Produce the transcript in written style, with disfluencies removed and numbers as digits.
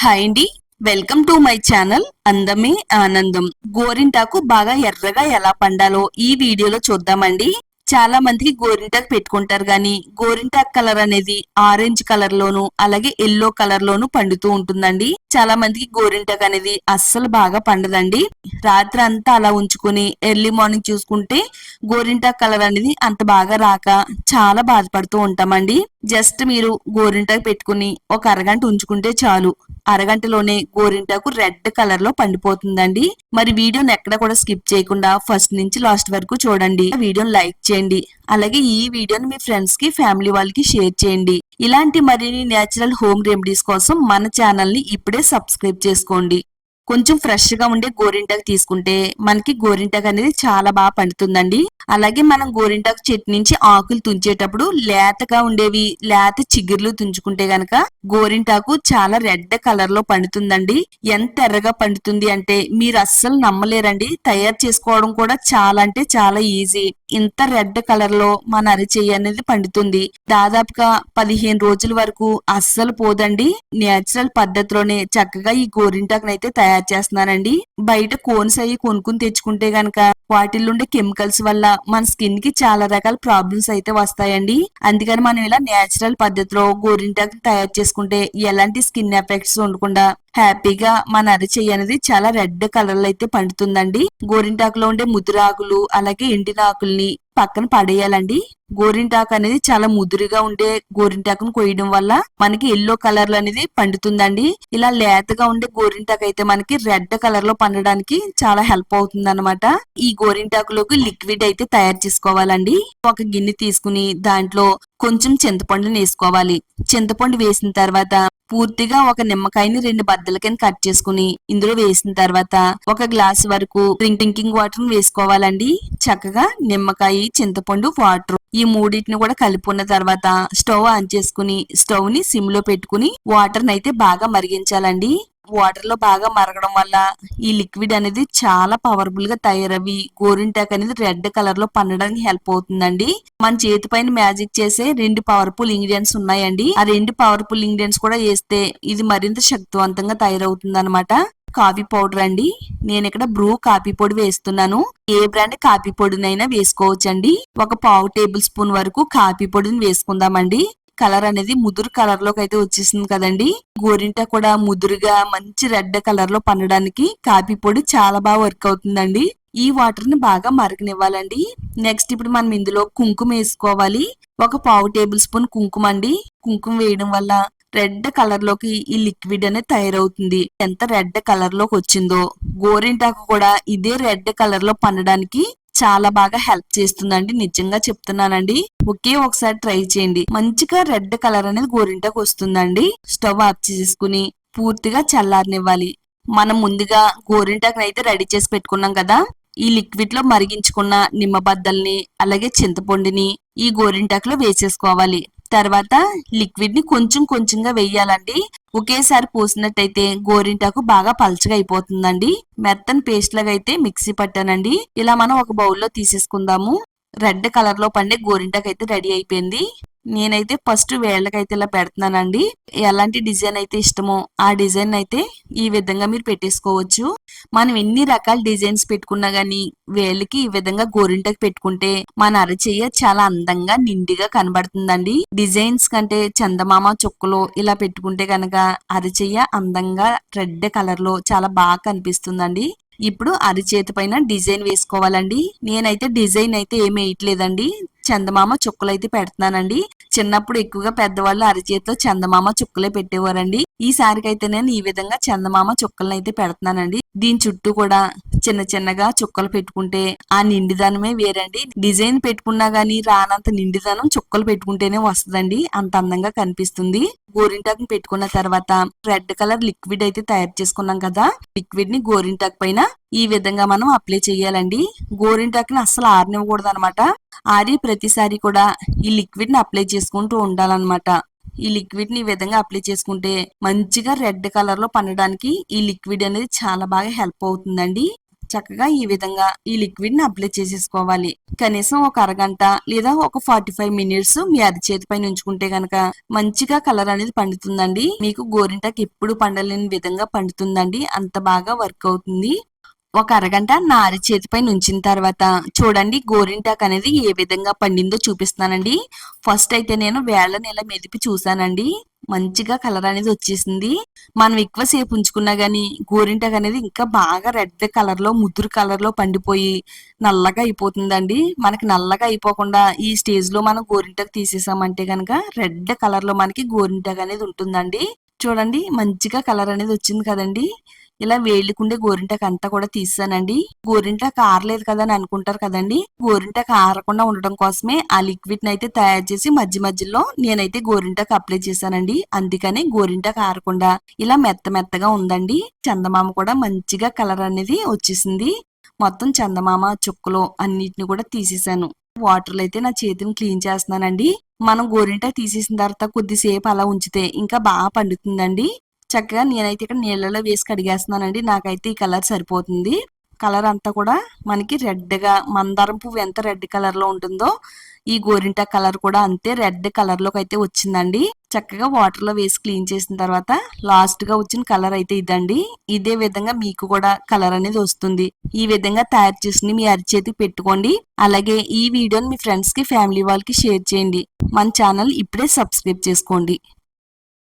Hi అండి, welcome to my channel అందమే ఆనందం. గోరింటాకు బాగా ఎర్రగా ఎలా పండాలో ఈ వీడియోలో చూద్దామండి. చాలా మందికి గోరింటాకు పెట్టుకుంటారు గాని గోరింటాకు కలర్ అనేది ఆరెంజ్ కలర్ లోను అలాగే ఎల్లో కలర్ లోను పండుతూ ఉంటుందండి. చాలా మందికి గోరింటాకు అనేది అస్సలు బాగా పండదండి. రాత్రి అంతా అలా ఉంచుకుని ఎర్లీ మార్నింగ్ చూసుకుంటే గోరింటాకు కలర్ అనేది అంత బాగా రాక చాలా బాధపడుతూ ఉంటామండి. జస్ట్ మీరు గోరింటాకు పెట్టుకుని ఒక అరగంట ఉంచుకుంటే చాలు, అరగంటలోనే గోరింటాకు రెడ్ కలర్ లో పండిపోతుందండి. మరి వీడియోని ఎక్కడ కూడా స్కిప్ చేయకుండా ఫస్ట్ నుంచి లాస్ట్ వరకు చూడండి. వీడియోని లైక్ చేయండి, అలాగే ఈ వీడియోని మీ ఫ్రెండ్స్ కి ఫ్యామిలీ వాళ్ళకి షేర్ చేయండి. ఇలాంటి మరిన్ని నేచురల్ హోమ్ రెమెడీస్ కోసం మన ఛానల్ ని ఇప్పుడే సబ్స్క్రైబ్ చేసుకోండి. కొంచెం ఫ్రెష్ గా ఉండే గోరింటాకు తీసుకుంటే మనకి గోరింటాకు అనేది చాలా బాగా పండుతుందండి. అలాగే మనం గోరింటాకు చెట్టు నుంచి ఆకులు తుంచేటప్పుడు లేతగా ఉండేవి లేత చిగుర్లు తుంచుకుంటే గనక గోరింటాకు చాలా రెడ్ కలర్ లో పండుతుందండి. ఎంత ఎర్రగా పండుతుంది అంటే మీరు అస్సలు నమ్మలేరండి. తయారు చేసుకోవడం కూడా చాలా అంటే చాలా ఈజీ. ఇంత రెడ్ కలర్ లో మన అరిచెయ్యి అనేది పండుతుంది. దాదాపుగా 15 రోజుల వరకు అస్సలు పోదండి. నేచురల్ పద్ధతిలోనే చక్కగా ఈ గోరింటాకునైతే తయారు చేస్తున్నానండి. బయట కోన్స్ అయ్యి కొనుక్కుని తెచ్చుకుంటే గనక వాటిల్లో ఉండే కెమికల్స్ వల్ల మన స్కిన్ కి చాలా రకాల ప్రాబ్లమ్స్ అయితే వస్తాయండి. అందుకని మనం ఇలా నేచురల్ పద్ధతిలో గోరింటాకు తయారు చేసుకుంటే ఎలాంటి స్కిన్ ఎఫెక్ట్స్ ఉండకుండా హ్యాపీగా మన అరిచెయ్యి అనేది చాలా రెడ్ కలర్ లో అయితే పండుతుందండి. గోరింటాకులో ఉండే ముదురాకులు అలాగే ఎండిన ఆకుల్ని పక్కన పడేయాలండి. గోరింటాకు అనేది చాలా ముదురుగా ఉండే గోరింటాకును కొయ్యడం వల్ల మనకి ఎల్లో కలర్ లో అనేది పండుతుందండి. ఇలా లేతగా ఉండే గోరింటాకు అయితే మనకి రెడ్ కలర్ లో పండడానికి చాలా హెల్ప్ అవుతుంది అనమాట. ఈ గోరింటాకులోకి లిక్విడ్ అయితే తయారు చేసుకోవాలండి. ఒక గిన్నె తీసుకుని దాంట్లో కొంచెం చింతపండుని వేసుకోవాలి. చింతపండు వేసిన తర్వాత పూర్తిగా ఒక నిమ్మకాయని 2 బద్దల కింద కట్ చేసుకుని ఇందులో వేసిన తర్వాత ఒక గ్లాస్ వరకు డ్రింకింగ్ వాటర్ వేసుకోవాలండి. చక్కగా నిమ్మకాయ, చింతపండు, వాటర్ ఈ మూడింటిని కూడా కలుపుకున్న తర్వాత స్టవ్ ఆన్ చేసుకుని స్టవ్ ని సిమ్ లో పెట్టుకుని వాటర్ అయితే బాగా మరిగించాలండి. వాటర్ లో బాగా మరగడం వల్ల ఈ లిక్విడ్ అనేది చాలా పవర్ఫుల్ గా తయారవి గోరింటాకు అనేది రెడ్ కలర్ లో పండడానికి హెల్ప్ అవుతుందండి. మన చేతి పైన మ్యాజిక్ చేసే 2 పవర్ఫుల్ ఇంగ్రీడియంట్స్ ఉన్నాయండి. ఆ 2 పవర్ఫుల్ ఇంగ్రీడియంట్స్ కూడా వేస్తే ఇది మరింత శక్తివంతంగా తయారవుతుంది అనమాట. కాఫీ పౌడర్ అండి. నేను ఇక్కడ బ్రూ కాఫీ పొడి వేస్తున్నాను. ఏ బ్రాండ్ కాఫీ పొడినైనా వేసుకోవచ్చండి. ఒక పావు టేబుల్ స్పూన్ వరకు కాఫీ పొడిని వేసుకుందామండి. కలర్ అనేది ముదురు కలర్ లోకి అయితే వచ్చేసింది కదండి. గోరింట కూడా ముదురుగా మంచి రెడ్ కలర్ లో పండడానికి కాఫీ పొడి చాలా బాగా వర్క్ అవుతుందండి. ఈ వాటర్ ని బాగా మరగనివ్వాలండి. నెక్స్ట్ ఇప్పుడు మనం ఇందులో కుంకుమ వేసుకోవాలి. ఒక పావు టేబుల్ స్పూన్ కుంకుమ అండి. కుంకుమ వేయడం వల్ల రెడ్ కలర్ లోకి ఈ లిక్విడ్ అనేది తయారవుతుంది. ఎంత రెడ్ కలర్ లోకి వచ్చిందో గోరింటాకు కూడా ఇదే రెడ్ కలర్ లో పండడానికి చాలా బాగా హెల్ప్ చేస్తుందండి. నిజంగా చెప్తున్నానండి. ఒకే ఒకసారి ట్రై చేయండి. మంచిగా రెడ్ కలర్ అనేది గోరింటాకు వస్తుందండి. స్టవ్ ఆఫ్ చేసుకుని పూర్తిగా చల్లారనివ్వాలి. మనం ముందుగా గోరింటాకు అయితే రెడీ చేసి పెట్టుకున్నాం కదా. ఈ లిక్విడ్ లో మరిగించుకున్న నిమ్మబద్దల్ని అలాగే చింతపండుని ఈ గోరింటాకులో వేసేసుకోవాలి. తర్వాత లిక్విడ్ ని కొంచెం కొంచెంగా వేయాలండి. ఒకేసారి పోసినట్టయితే గోరింటాకు బాగా పల్చగా అయిపోతుందండి. మెత్తని పేస్ట్ లాగా అయితే మిక్సీ పట్టానండి. ఇలా మనం ఒక బౌల్లో తీసేసుకుందాము. రెడ్ కలర్ లో పండే గోరింటాకు అయితే రెడీ అయిపోయింది. నేనైతే ఫస్ట్ వేళ్ళకైతే ఇలా పెడుతున్నానండి. ఎలాంటి డిజైన్ అయితే ఇష్టమో ఆ డిజైన్ అయితే ఈ విధంగా మీరు పెట్టేసుకోవచ్చు. మనం ఎన్ని రకాల డిజైన్స్ పెట్టుకున్నా గానీ వేళ్ళకి ఈ విధంగా గోరింటాకు పెట్టుకుంటే మన అరచెయ్య చాలా అందంగా నిండుగా కనబడుతుందండి. డిజైన్స్ కంటే చందమామ చుక్కలు ఇలా పెట్టుకుంటే కనుక అరచెయ్య అందంగా రెడ్ కలర్ లో చాలా బాగా కనిపిస్తుందండి. ఇప్పుడు అరిచేతి పైన డిజైన్ వేసుకోవాలండి. నేనైతే డిజైన్ అయితే ఏమి వేయట్లేదండి. చందమామ చుక్కలు అయితే పెడుతున్నానండి. చిన్నప్పుడు ఎక్కువగా పెద్దవాళ్ళు అరిచేతితో చందమామ చుక్కలే పెట్టేవారండి. ఈసారికైతే నేను ఈ విధంగా చందమామ చుక్కలను అయితే పెడుతున్నానండి. దీని చుట్టూ కూడా చిన్న చిన్నగా చుక్కలు పెట్టుకుంటే ఆ నిండిదనమే వేరండి. డిజైన్ పెట్టుకున్నా గానీ రానంత నిండిదనం చుక్కలు పెట్టుకుంటేనే వస్తుందండి. అంత అందంగా కనిపిస్తుంది. గోరింటాకుని పెట్టుకున్న తర్వాత రెడ్ కలర్ లిక్విడ్ అయితే తయారు చేసుకున్నాం కదా. లిక్విడ్ ని గోరింటాకు పైన ఈ విధంగా మనం అప్లై చేయాలండి. గోరింటాకుని అస్సలు ఆరనివ్వకూడదు అనమాట. ఆరి ప్రతిసారి కూడా ఈ లిక్విడ్ ని అప్లై చేసుకుంటూ ఉండాలన్నమాట. ఈ లిక్విడ్ ని ఈ విధంగా అప్లై చేసుకుంటే మంచిగా రెడ్ కలర్ లో పండడానికి ఈ లిక్విడ్ అనేది చాలా బాగా హెల్ప్ అవుతుందండి. చక్కగా ఈ విధంగా ఈ లిక్విడ్ ని అప్లై చేసేసుకోవాలి. కనీసం ఒక అరగంట లేదా ఒక 45 మినిట్స్ మీ అరిచేతి పైన ఉంచుకుంటే గనక మంచిగా కలర్ అనేది పండుతుందండి. మీకు గోరింటాకు ఎప్పుడు పండలేని విధంగా పండుతుందండి. అంత బాగా వర్క్ అవుతుంది. ఒక అరగంట నా అరిచేతిపై ఉంచిన తర్వాత చూడండి గోరింటాకు అనేది ఏ విధంగా పండిందో చూపిస్తున్నానండి. ఫస్ట్ అయితే నేను వేళ్ళని ఇలా మెదిపి చూసానండి. మంచిగా కలర్ అనేది వచ్చేసింది. మనం ఎక్కువసేపు ఉంచుకున్నా గానీ గోరింటాకు అనేది ఇంకా బాగా రెడ్ కలర్ లో ముదురు కలర్ లో పండిపోయి నల్లగా అయిపోతుందండి. మనకి నల్లగా అయిపోకుండా ఈ స్టేజ్ లో మనం గోరింటాకు తీసేసామంటే గనక రెడ్ కలర్ లో మనకి గోరింటాకు అనేది ఉంటుందండి. చూడండి మంచిగా కలర్ అనేది వచ్చింది కదండి. ఇలా వేళ్ళకుండే గోరింటాకు అంతా కూడా తీసానండి. గోరింటాకు ఆరలేదు కదా అని అనుకుంటారు కదండి. గోరింటాకు ఆరకుండా ఉండడం కోసమే ఆ లిక్విడ్ అయితే తయారు చేసి మధ్య మధ్యలో నేనైతే గోరింటాకు అప్లై చేశానండి. అందుకని గోరింటాకు ఆరకుండా ఇలా మెత్త మెత్తగా ఉందండి. చందమామ కూడా మంచిగా కలర్ అనేది వచ్చేసింది. మొత్తం చందమామ చుక్కలు అన్నిటిని కూడా తీసేసాను. వాటర్లో అయితే నా చేతిని క్లీన్ చేస్తున్నానండి. మనం గోరింటాకు తీసేసిన తర్వాత కొద్దిసేపు అలా ఉంచితే ఇంకా బాగా పండుతుందండి. చక్కగా నేనైతే ఇక్కడ నీళ్ళలో వేసి కడిగేస్తున్నానండి. నాకైతే ఈ కలర్ సరిపోతుంది. కలర్ అంతా కూడా మనకి రెడ్ గా మందారం పువ్వు ఎంత రెడ్ కలర్ లో ఉంటుందో ఈ గోరింటా కలర్ కూడా అంతే రెడ్ కలర్ లోకి అయితే వచ్చిందండి. చక్కగా వాటర్ లో వేసి క్లీన్ చేసిన తర్వాత లాస్ట్ గా వచ్చిన కలర్ అయితే ఇదండి. ఇదే విధంగా మీకు కూడా కలర్ అనేది వస్తుంది. ఈ విధంగా తయారు చేసి మీ అరిచేతికి పెట్టుకోండి. అలాగే ఈ వీడియోని మీ ఫ్రెండ్స్ కి ఫ్యామిలీ వాళ్ళకి షేర్ చేయండి. మన ఛానల్ ఇప్పుడే సబ్స్క్రైబ్ చేసుకోండి.